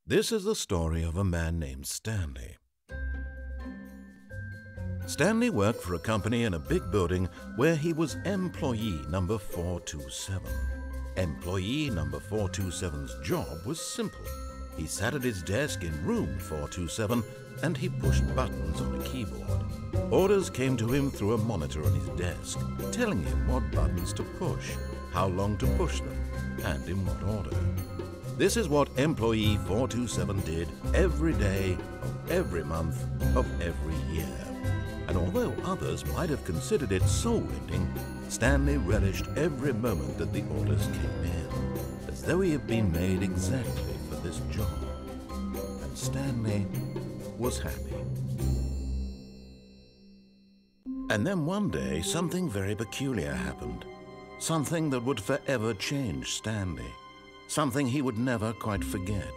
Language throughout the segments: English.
This is the story of a man named Stanley. Stanley worked for a company in a big building where he was employee number 427. Employee number 427's job was simple. He sat at his desk in room 427 and he pushed buttons on a keyboard. Orders came to him through a monitor on his desk, telling him what buttons to push, how long to push them, and in what order. This is what employee 427 did every day of every month of every year. And although others might have considered it soul-ending, Stanley relished every moment that the orders came in, as though he had been made exactly for this job. And Stanley was happy. And then one day, something very peculiar happened. Something that would forever change Stanley. Something he would never quite forget.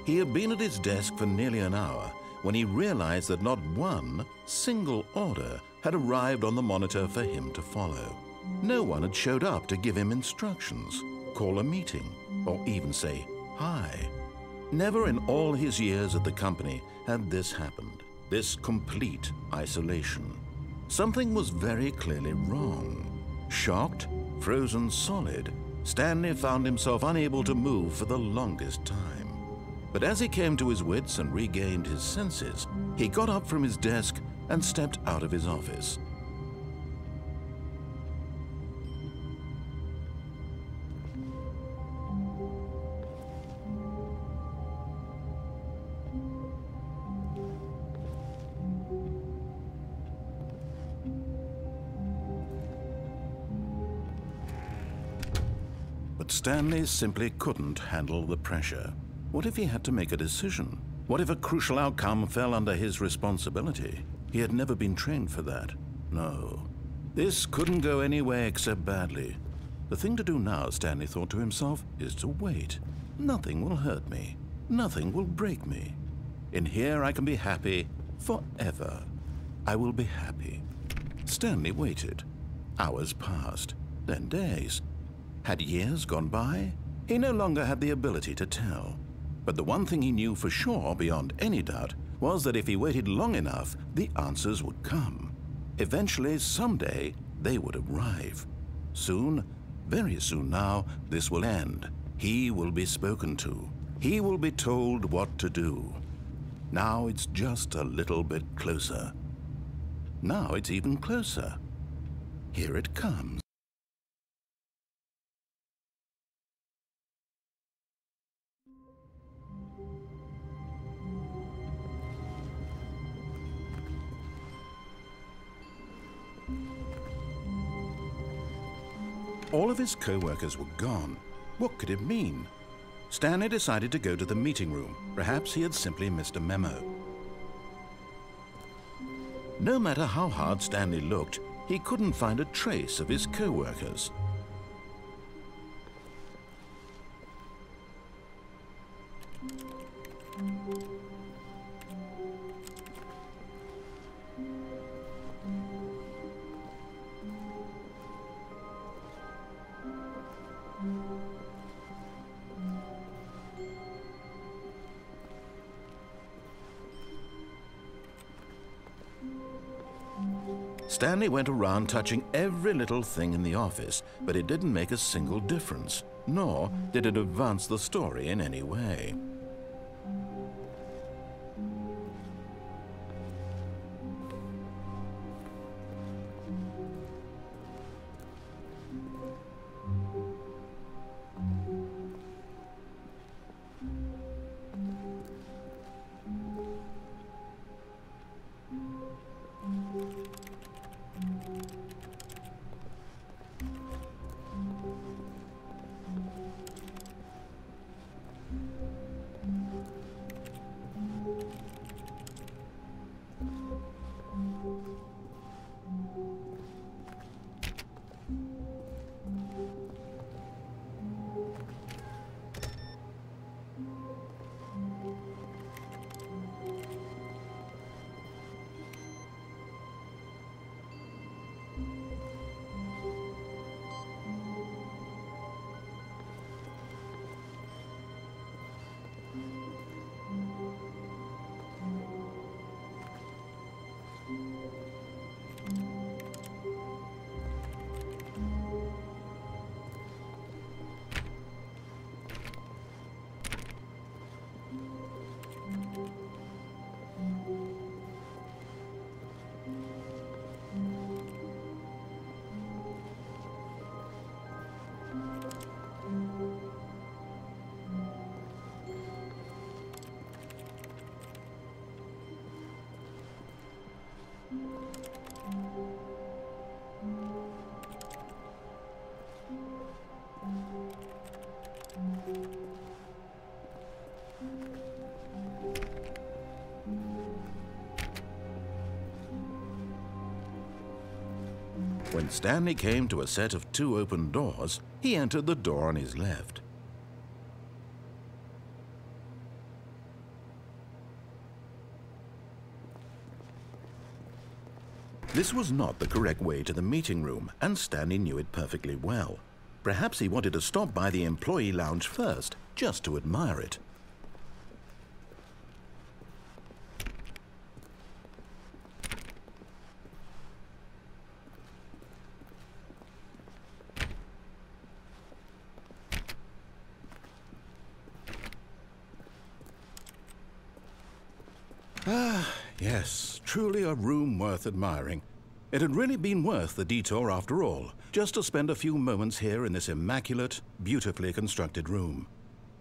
He had been at his desk for nearly an hour when he realized that not one single order had arrived on the monitor for him to follow. No one had showed up to give him instructions, call a meeting, or even say hi. Never in all his years at the company had this happened, this complete isolation. Something was very clearly wrong. Shocked, frozen solid, Stanley found himself unable to move for the longest time. But as he came to his wits and regained his senses, he got up from his desk and stepped out of his office. But Stanley simply couldn't handle the pressure. What if he had to make a decision? What if a crucial outcome fell under his responsibility? He had never been trained for that. No. This couldn't go any way except badly. The thing to do now, Stanley thought to himself, is to wait. Nothing will hurt me. Nothing will break me. In here I can be happy forever. I will be happy. Stanley waited. Hours passed, then days. Had years gone by? He no longer had the ability to tell. But the one thing he knew for sure, beyond any doubt, was that if he waited long enough, the answers would come. Eventually, someday, they would arrive. Soon, very soon now, this will end. He will be spoken to. He will be told what to do. Now it's just a little bit closer. Now it's even closer. Here it comes. All of his co-workers were gone. What could it mean? Stanley decided to go to the meeting room. Perhaps he had simply missed a memo. No matter how hard Stanley looked, he couldn't find a trace of his co-workers. Stanley went around touching every little thing in the office, but it didn't make a single difference, nor did it advance the story in any way. When Stanley came to a set of 2 open doors, he entered the door on his left. This was not the correct way to the meeting room, and Stanley knew it perfectly well. Perhaps he wanted to stop by the employee lounge first, just to admire it. Ah, yes, truly a room worth admiring. It had really been worth the detour after all, just to spend a few moments here in this immaculate, beautifully constructed room.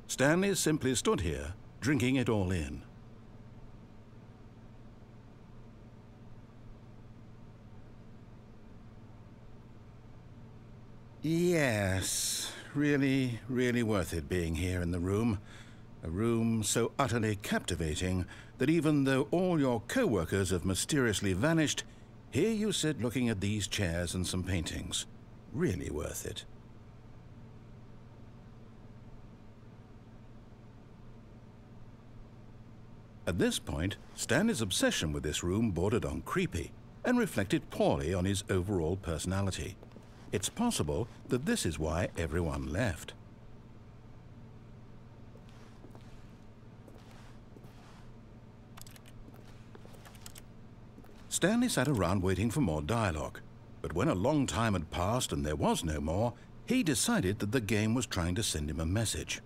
Stanley simply stood here, drinking it all in. Yes, really, really worth it being here in the room. A room so utterly captivating that even though all your co-workers have mysteriously vanished, here you sit looking at these chairs and some paintings. Really worth it. At this point, Stanley's obsession with this room bordered on creepy and reflected poorly on his overall personality. It's possible that this is why everyone left. Stanley sat around waiting for more dialogue, but when a long time had passed and there was no more, he decided that the game was trying to send him a message.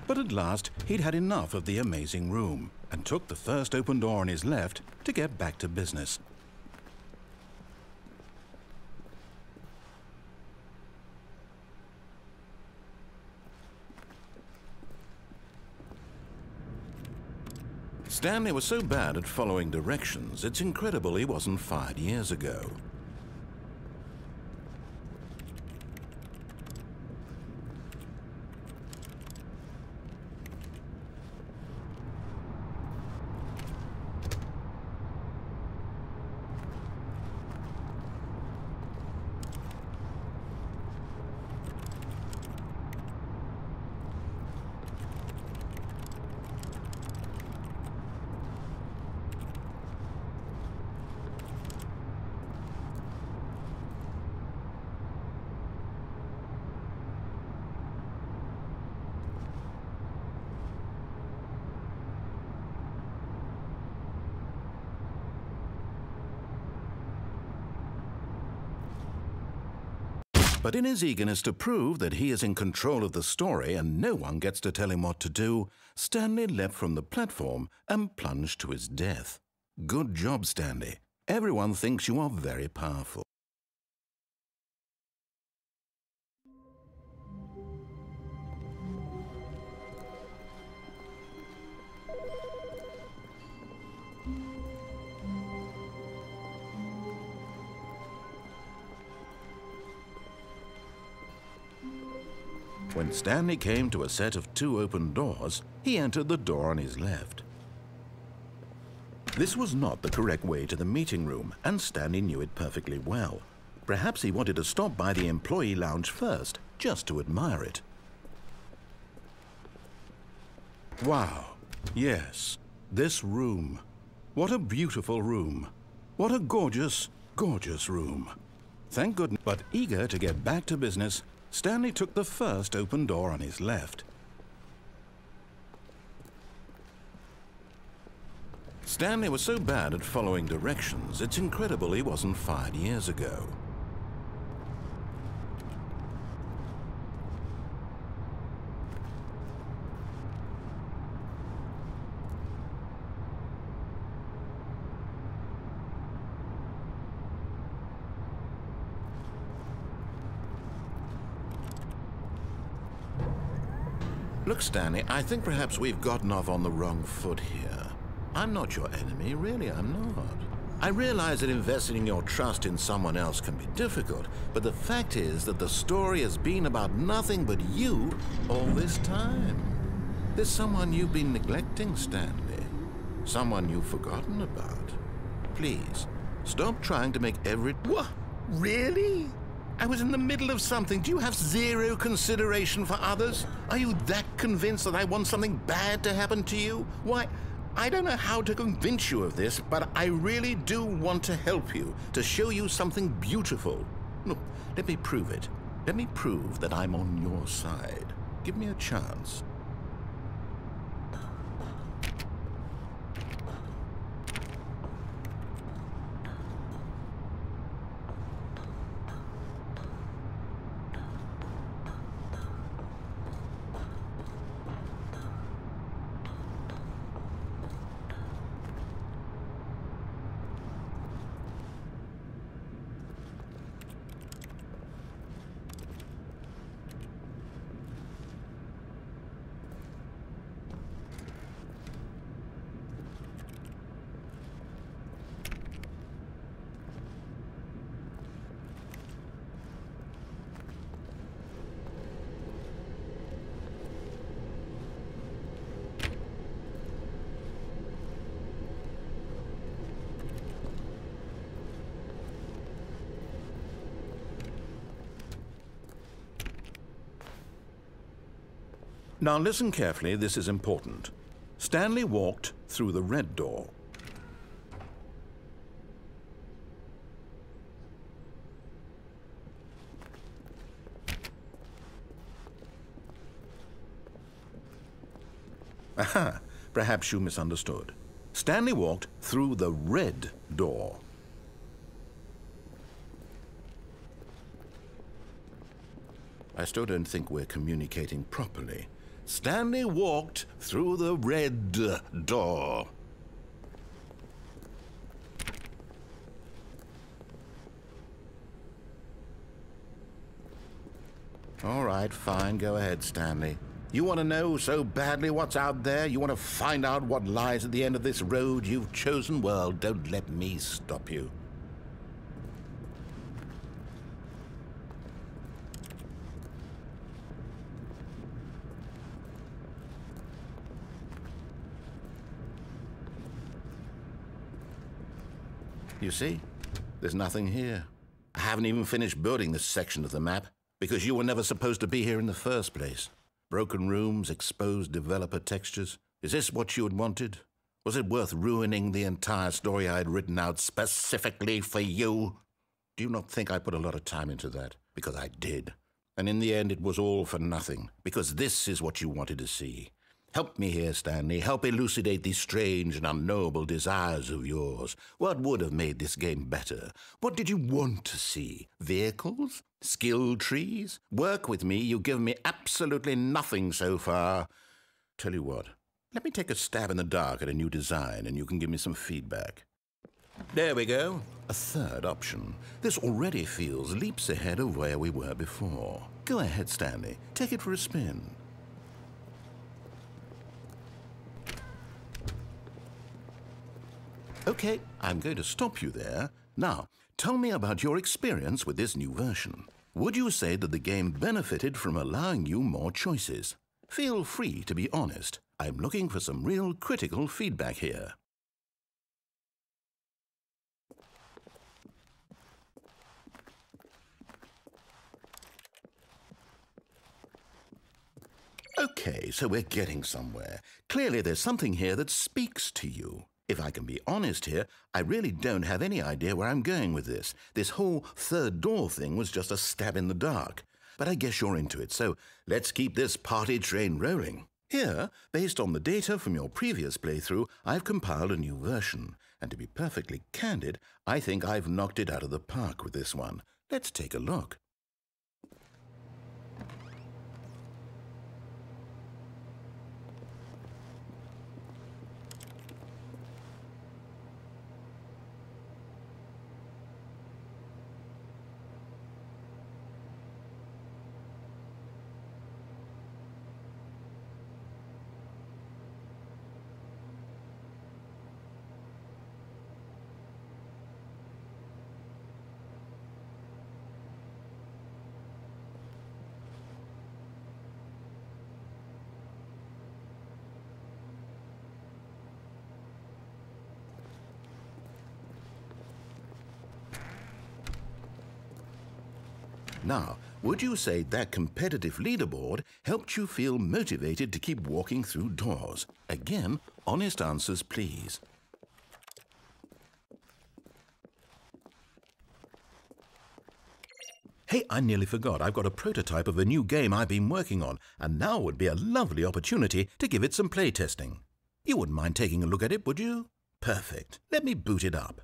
But at last, he'd had enough of the amazing room and took the first open door on his left to get back to business. Stanley was so bad at following directions, it's incredible he wasn't fired years ago. But in his eagerness to prove that he is in control of the story and no one gets to tell him what to do, Stanley leapt from the platform and plunged to his death. Good job, Stanley. Everyone thinks you are very powerful. When Stanley came to a set of 2 open doors, he entered the door on his left. This was not the correct way to the meeting room, and Stanley knew it perfectly well. Perhaps he wanted to stop by the employee lounge first, just to admire it. Wow, yes, this room. What a beautiful room. What a gorgeous, gorgeous room. Thank goodness. But eager to get back to business, Stanley took the first open door on his left. Stanley was so bad at following directions, it's incredible he wasn't fired years ago. Look, Stanley, I think perhaps we've gotten off on the wrong foot here. I'm not your enemy, really, I'm not. I realize that investing your trust in someone else can be difficult, but the fact is that the story has been about nothing but you all this time. There's someone you've been neglecting, Stanley. Someone you've forgotten about. Please, stop trying to make every... What? Really? I was in the middle of something. Do you have zero consideration for others? Are you that convinced that I want something bad to happen to you? Why, I don't know how to convince you of this, but I really do want to help you, to show you something beautiful. Look, let me prove it. Let me prove that I'm on your side. Give me a chance. Now listen carefully, this is important. Stanley walked through the red door. Aha, perhaps you misunderstood. Stanley walked through the red door. I still don't think we're communicating properly. Stanley walked through the red door. All right, fine. Go ahead, Stanley. You want to know so badly what's out there? You want to find out what lies at the end of this road you've chosen? Well, don't let me stop you. You see, there's nothing here. I haven't even finished building this section of the map because you were never supposed to be here in the first place. Broken rooms, exposed developer textures. Is this what you had wanted? Was it worth ruining the entire story I had written out specifically for you? Do you not think I put a lot of time into that? Because I did. And in the end, it was all for nothing, because this is what you wanted to see. Help me here, Stanley. Help elucidate these strange and unknowable desires of yours. What would have made this game better? What did you want to see? Vehicles? Skill trees? Work with me. You've given me absolutely nothing so far. Tell you what, let me take a stab in the dark at a new design and you can give me some feedback. There we go. A third option. This already feels leaps ahead of where we were before. Go ahead, Stanley. Take it for a spin. Okay, I'm going to stop you there. Now, tell me about your experience with this new version. Would you say that the game benefited from allowing you more choices? Feel free to be honest. I'm looking for some real critical feedback here. Okay, so we're getting somewhere. Clearly there's something here that speaks to you. If I can be honest here, I really don't have any idea where I'm going with this. This whole third door thing was just a stab in the dark. But I guess you're into it, so let's keep this party train rolling. Here, based on the data from your previous playthrough, I've compiled a new version. And to be perfectly candid, I think I've knocked it out of the park with this one. Let's take a look. Now, would you say that competitive leaderboard helped you feel motivated to keep walking through doors? Again, honest answers, please. Hey, I nearly forgot. I've got a prototype of a new game I've been working on, and now would be a lovely opportunity to give it some playtesting. You wouldn't mind taking a look at it, would you? Perfect. Let me boot it up.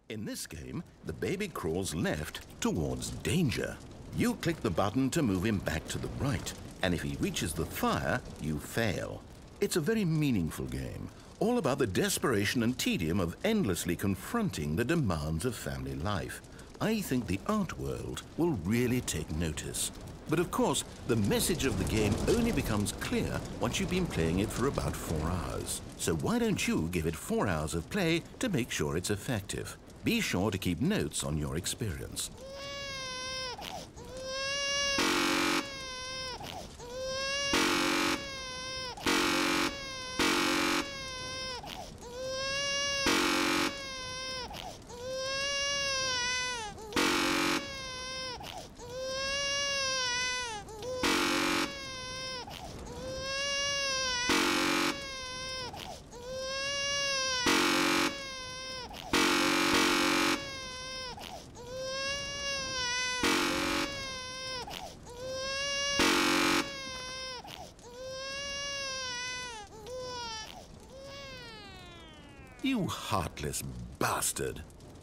In this game, the baby crawls left towards danger. You click the button to move him back to the right, and if he reaches the fire, you fail. It's a very meaningful game, all about the desperation and tedium of endlessly confronting the demands of family life. I think the art world will really take notice. But of course, the message of the game only becomes clear once you've been playing it for about 4 hours. So why don't you give it 4 hours of play to make sure it's effective? Be sure to keep notes on your experience. You heartless bastard.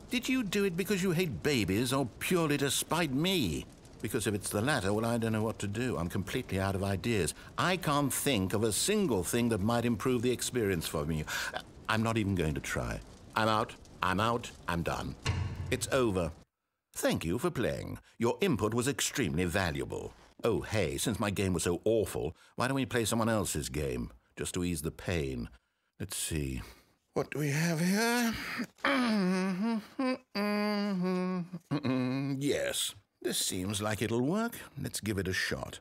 Did you do it because you hate babies or purely to spite me? Because if it's the latter, well, I don't know what to do. I'm completely out of ideas. I can't think of a single thing that might improve the experience for me. I'm not even going to try. I'm out, I'm done. It's over. Thank you for playing. Your input was extremely valuable. Oh, hey, since my game was so awful, why don't we play someone else's game, just to ease the pain? Let's see. What do we have here? Yes, this seems like it'll work. Let's give it a shot.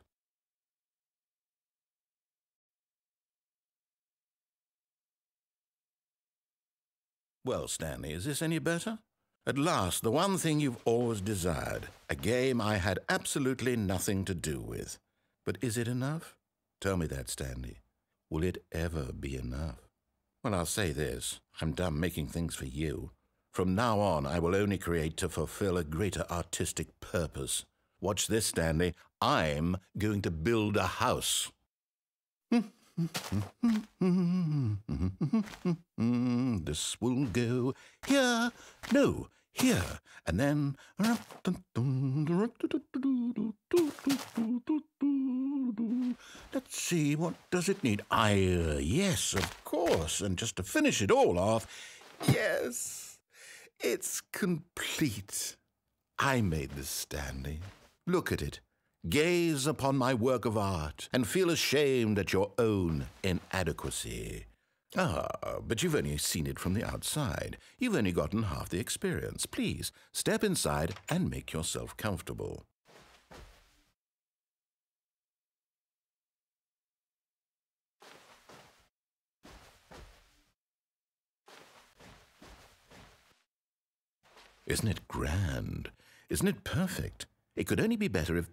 Well, Stanley, is this any better? At last, the one thing you've always desired. A game I had absolutely nothing to do with. But is it enough? Tell me that, Stanley. Will it ever be enough? Well, I'll say this. I'm done making things for you. From now on, I will only create to fulfill a greater artistic purpose. Watch this, Stanley. I'm going to build a house. This will go here. No, here. And then... Let's see, what does it need? Yes, of course. And just to finish it all off, yes, it's complete. I made this, Stanley. Look at it. Gaze upon my work of art and feel ashamed at your own inadequacy. But you've only seen it from the outside. You've only gotten half the experience. Please, step inside and make yourself comfortable. Isn't it grand? Isn't it perfect? It could only be better if...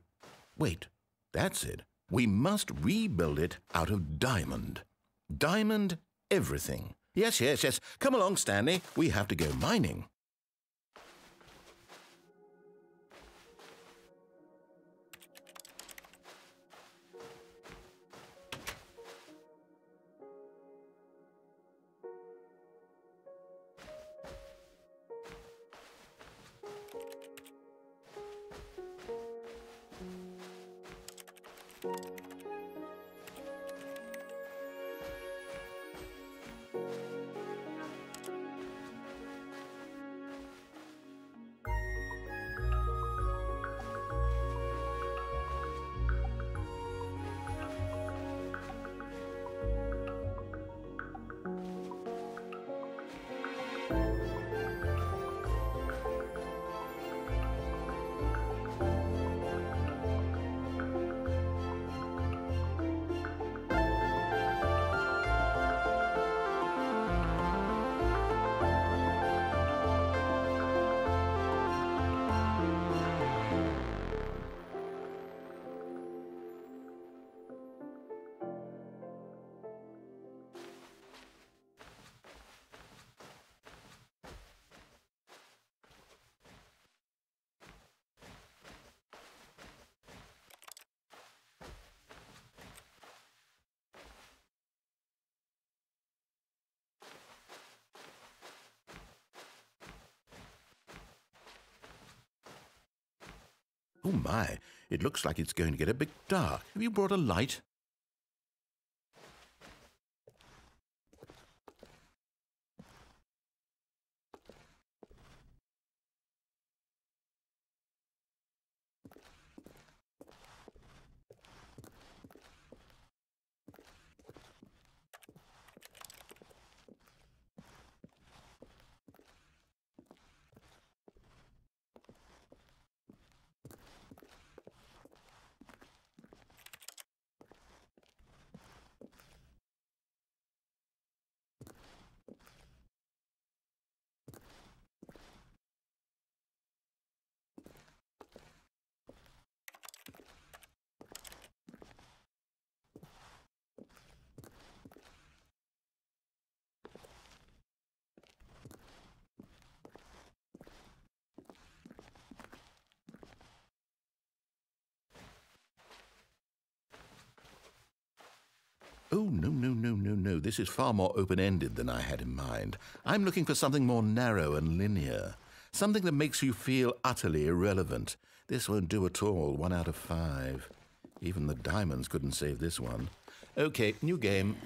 Wait, that's it. We must rebuild it out of diamond. Diamond everything. Yes, yes, yes. Come along, Stanley. We have to go mining. Oh my, it looks like it's going to get a bit dark. Have you brought a light? Oh, no, no, no, no, no. This is far more open-ended than I had in mind. I'm looking for something more narrow and linear. Something that makes you feel utterly irrelevant. This won't do at all. 1 out of 5. Even the diamonds couldn't save this one. Okay, new game.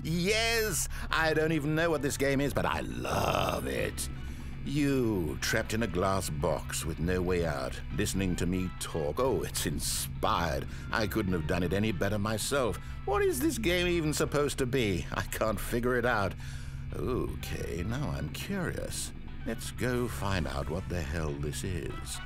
Yes! I don't even know what this game is, but I love it. You, trapped in a glass box with no way out, listening to me talk. Oh, it's inspired. I couldn't have done it any better myself. What is this game even supposed to be? I can't figure it out. Okay, now I'm curious. Let's go find out what the hell this is.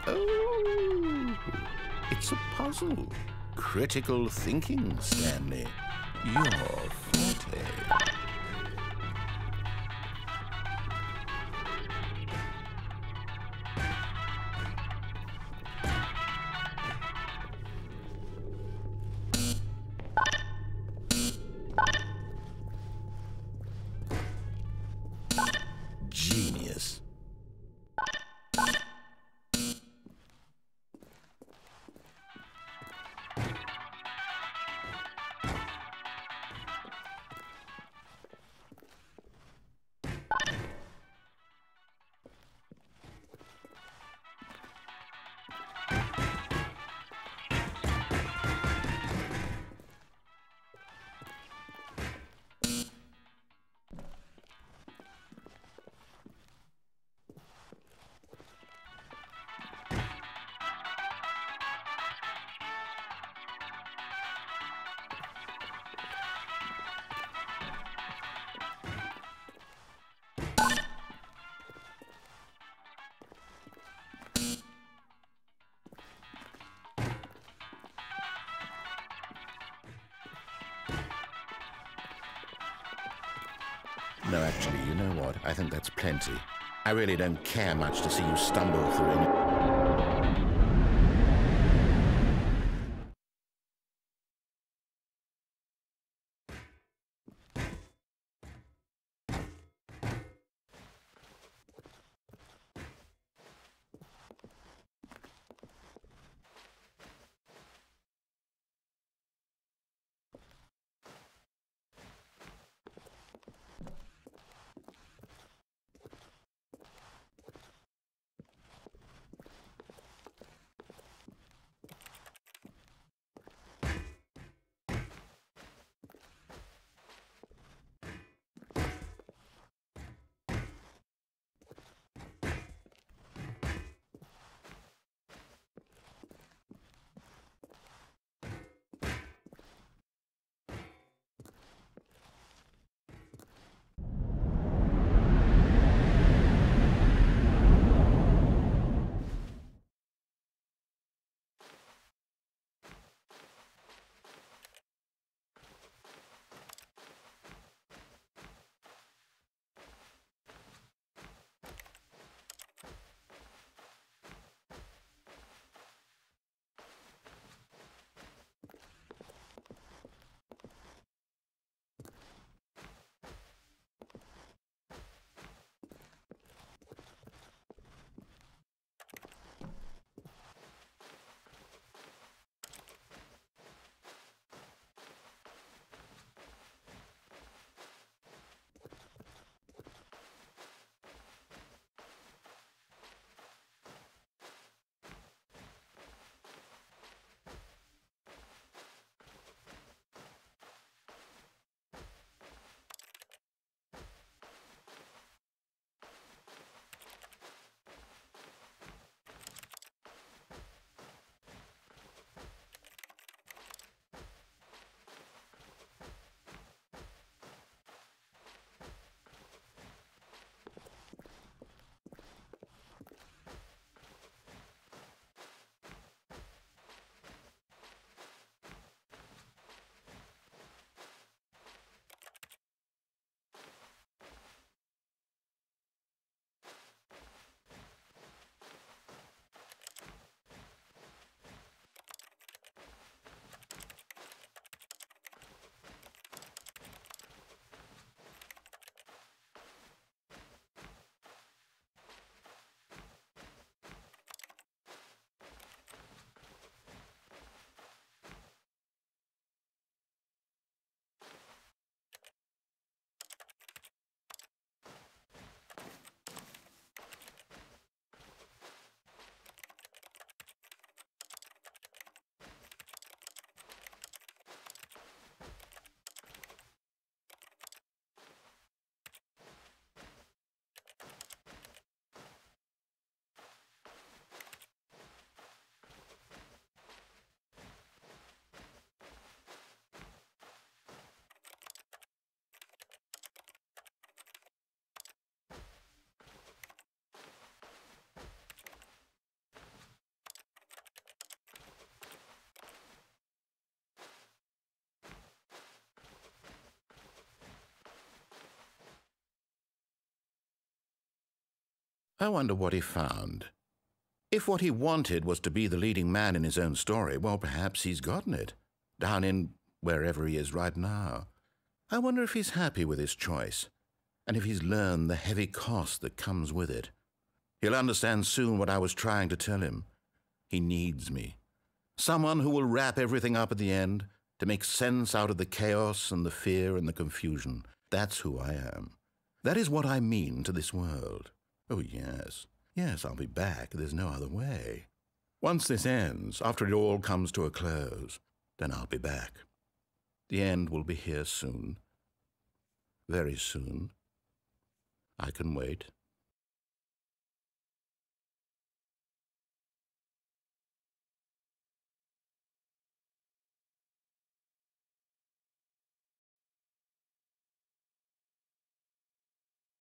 Oh, it's a puzzle. Critical thinking, Stanley. Your forte. Genius. No, actually, you know what? I think that's plenty. I really don't care much to see you stumble through any... I wonder what he found. If what he wanted was to be the leading man in his own story, well, perhaps he's gotten it, down in wherever he is right now. I wonder if he's happy with his choice, and if he's learned the heavy cost that comes with it. He'll understand soon what I was trying to tell him. He needs me. Someone who will wrap everything up at the end, to make sense out of the chaos and the fear and the confusion. That's who I am. That is what I mean to this world. Oh, yes. Yes, I'll be back. There's no other way. Once this ends, after it all comes to a close, then I'll be back. The end will be here soon. Very soon. I can wait.